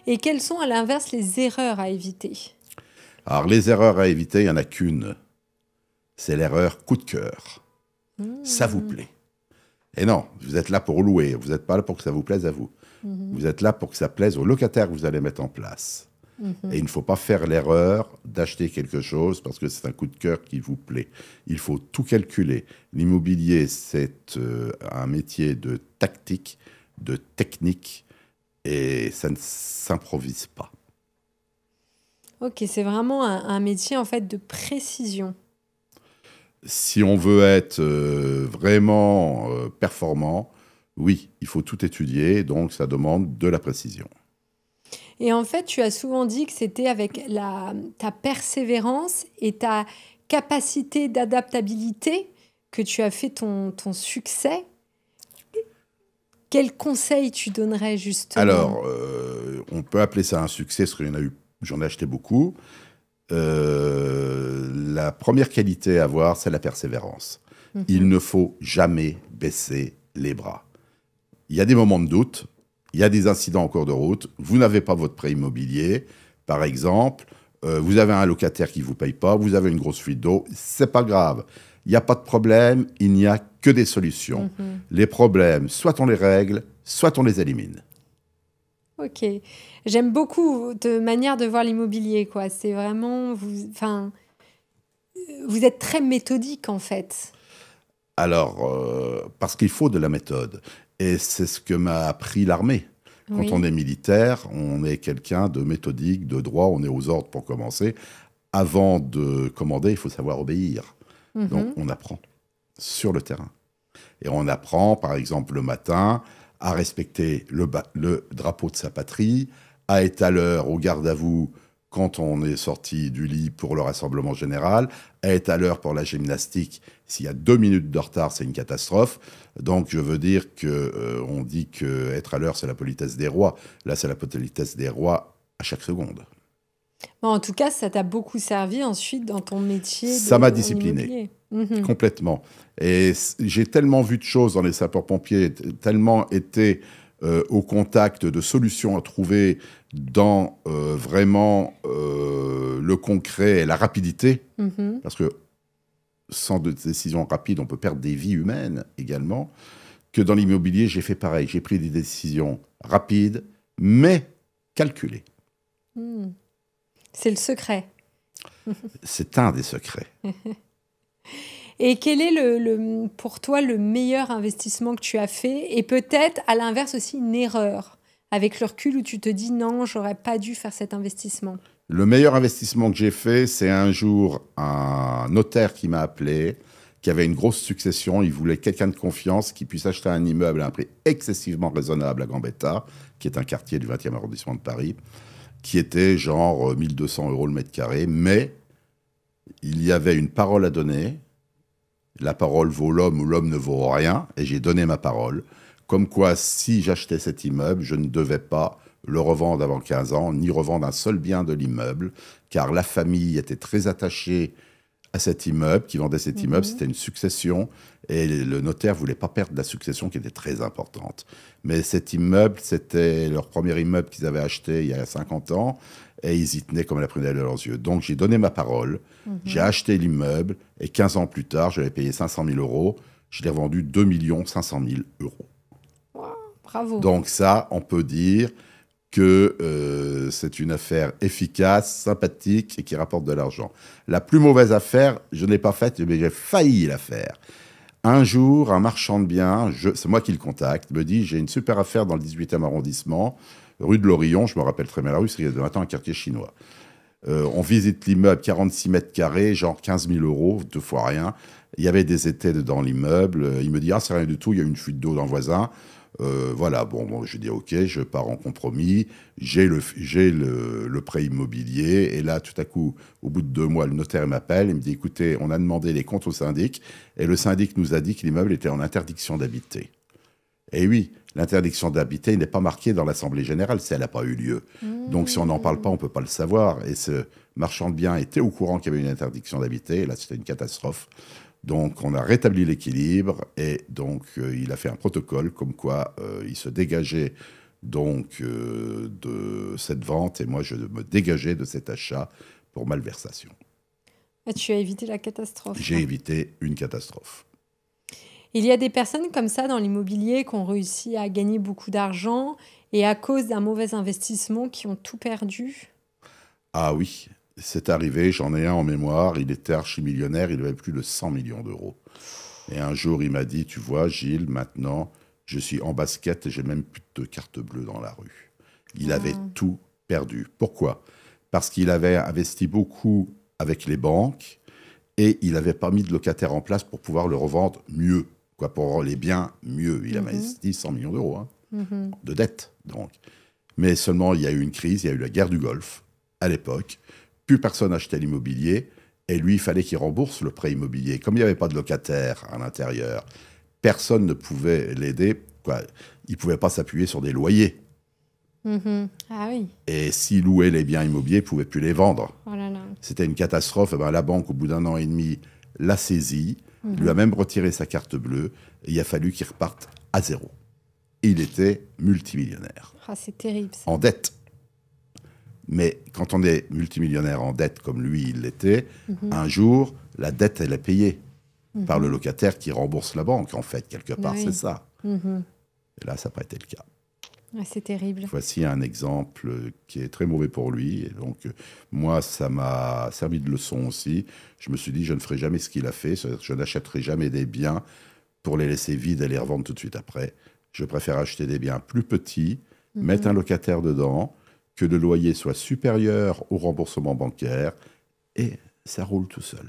Et quelles sont, à l'inverse, les erreurs à éviter? Alors, les erreurs à éviter, il n'y en a qu'une. C'est l'erreur coup de cœur. Ça vous Mmh. plaît. Et non, vous êtes là pour louer. Vous n'êtes pas là pour que ça vous plaise à vous. Mmh. Vous êtes là pour que ça plaise aux locataires que vous allez mettre en place. Et Mmh. il ne faut pas faire l'erreur d'acheter quelque chose parce que c'est un coup de cœur qui vous plaît. Il faut tout calculer. L'immobilier, c'est un métier de tactique, de technique, et ça ne s'improvise pas. OK, c'est vraiment un métier, en fait, de précision. Si on veut être vraiment performant, oui, il faut tout étudier, donc ça demande de la précision. Et en fait, tu as souvent dit que c'était avec ta persévérance et ta capacité d'adaptabilité que tu as fait ton succès. Quel conseil tu donnerais justement? Alors, on peut appeler ça un succès, parce qu'il y en a eu, j'en ai acheté beaucoup. La première qualité à avoir, c'est la persévérance. Il Mhm. ne faut jamais baisser les bras. Il y a des moments de doute, il y a des incidents en cours de route, vous n'avez pas votre prêt immobilier, par exemple, vous avez un locataire qui ne vous paye pas, vous avez une grosse fuite d'eau, c'est pas grave. Il n'y a pas de problème, il n'y a que des solutions. Mhm. Les problèmes, soit on les règle, soit on les élimine. Ok. J'aime beaucoup de manière de voir l'immobilier, quoi. C'est vraiment, enfin, vous êtes très méthodique en fait. Alors, parce qu'il faut de la méthode. Et c'est ce que m'a appris l'armée. Quand on Oui. est militaire, on est quelqu'un de méthodique, de droit, on est aux ordres pour commencer. Avant de commander, il faut savoir obéir. Donc, Mhm. on apprend sur le terrain. Et on apprend, par exemple, le matin, à respecter le drapeau de sa patrie, à être à l'heure au garde à vous quand on est sorti du lit pour le rassemblement général, à être à l'heure pour la gymnastique. S'il y a 2 minutes de retard, c'est une catastrophe. Donc, je veux dire que on dit que être à l'heure, c'est la politesse des rois. Là, c'est la politesse des rois à chaque seconde. Bon, en tout cas, ça t'a beaucoup servi ensuite dans ton métier Ça m'a en discipliné. immobilier. Mhm. Complètement. Et j'ai tellement vu de choses dans les sapeurs-pompiers, tellement été au contact de solutions à trouver dans vraiment le concret et la rapidité, Mhm. parce que sans de décision rapide, on peut perdre des vies humaines également, que dans l'immobilier, j'ai fait pareil. J'ai pris des décisions rapides, mais calculées. Mhm. C'est le secret. C'est un des secrets. Et quel est pour toi le meilleur investissement que tu as fait? Et peut-être, à l'inverse aussi, une erreur, avec le recul où tu te dis non, j'aurais pas dû faire cet investissement. Le meilleur investissement que j'ai fait, c'est un jour un notaire qui m'a appelé, qui avait une grosse succession. Il voulait quelqu'un de confiance qui puisse acheter un immeuble à un prix excessivement raisonnable à Gambetta, qui est un quartier du 20e arrondissement de Paris, qui était genre 1200 euros le mètre carré. Mais il y avait une parole à donner. La parole vaut l'homme ou l'homme ne vaut rien. Et j'ai donné ma parole. Comme quoi, si j'achetais cet immeuble, je ne devais pas le revendre avant 15 ans, ni revendre un seul bien de l'immeuble, car la famille était très attachée à cet immeuble, qui vendait cet immeuble, Mhm. c'était une succession, et le notaire voulait pas perdre la succession qui était très importante. Mais cet immeuble, c'était leur premier immeuble qu'ils avaient acheté il y a 50 ans, et ils y tenaient comme la prunelle de leurs yeux. Donc j'ai donné ma parole, j'ai Mhm. acheté l'immeuble, et 15 ans plus tard, je l'avais payé 500 000 euros, je l'ai revendu 2 500 000 euros. Wow, bravo. Donc ça, on peut dire que c'est une affaire efficace, sympathique et qui rapporte de l'argent. La plus mauvaise affaire, je ne l'ai pas faite, mais j'ai failli la faire. Un jour, un marchand de biens, c'est moi qui le contacte, me dit, j'ai une super affaire dans le 18e arrondissement, rue de l'Orillon, je me rappelle très bien la rue, c'est maintenant un quartier chinois. On visite l'immeuble, 46 mètres carrés, genre 15 000 euros, 2 fois rien. Il y avait des étais dans l'immeuble. Il me dit, ah, c'est rien du tout, il y a une fuite d'eau dans le voisin. Voilà, bon, je dis, ok, je pars en compromis. J'ai le prêt immobilier. Et là, tout à coup, au bout de 2 mois, le notaire m'appelle. Il me dit, écoutez, on a demandé les comptes au syndic. Et le syndic nous a dit que l'immeuble était en interdiction d'habiter. Et oui, l'interdiction d'habiter n'est pas marquée dans l'Assemblée générale si elle n'a pas eu lieu. Donc si on n'en parle pas, on Mhm. ne peut pas le savoir. Et ce marchand de biens était au courant qu'il y avait une interdiction d'habiter. Et là, c'était une catastrophe. Donc on a rétabli l'équilibre et donc il a fait un protocole comme quoi il se dégageait donc de cette vente, et moi je me dégageais de cet achat pour malversation. Ah, tu as évité la catastrophe. J'ai évité une catastrophe. Il y a des personnes comme ça dans l'immobilier qui ont réussi à gagner beaucoup d'argent et à cause d'un mauvais investissement qui ont tout perdu. Ah oui, c'est arrivé, j'en ai un en mémoire, il était archimillionnaire, il avait plus de 100 millions d'euros. Et un jour, il m'a dit, tu vois, Gilles, maintenant, je suis en basket et j'ai même plus de carte bleue dans la rue. Il avait tout perdu. Pourquoi? Parce qu'il avait investi beaucoup avec les banques et il n'avait pas mis de locataire en place pour pouvoir le revendre mieux, quoi, pour rendre les biens mieux. Il a investi 100 millions d'euros de dette, donc. Mais seulement, il y a eu une crise, il y a eu la guerre du Golfe à l'époque. Plus personne n'achetait l'immobilier. Et lui, il fallait qu'il rembourse le prêt immobilier. Comme il n'y avait pas de locataire à l'intérieur, personne ne pouvait l'aider. Il ne pouvait pas s'appuyer sur des loyers. Ah oui. Et s'il louait les biens immobiliers, il ne pouvait plus les vendre. Oh là là. C'était une catastrophe. Eh ben, la banque, au bout d'1 an et demi, l'a saisi, lui a même retiré sa carte bleue. Et il a fallu qu'il reparte à zéro. Et il était multimillionnaire. Ah, c'est terrible ça. En dette. Mais quand on est multimillionnaire en dette, comme lui, il l'était, un jour, la dette, elle est payée par le locataire qui rembourse la banque, en fait, quelque part, Oui. c'est ça. Et là, ça n'a pas été le cas. Ah, c'est terrible. Voici un exemple qui est très mauvais pour lui. Et donc, moi, ça m'a servi de leçon aussi. Je me suis dit, je ne ferai jamais ce qu'il a fait. Je n'achèterai jamais des biens pour les laisser vides et les revendre tout de suite après. Je préfère acheter des biens plus petits, mettre un locataire dedans, que le loyer soit supérieur au remboursement bancaire, et ça roule tout seul.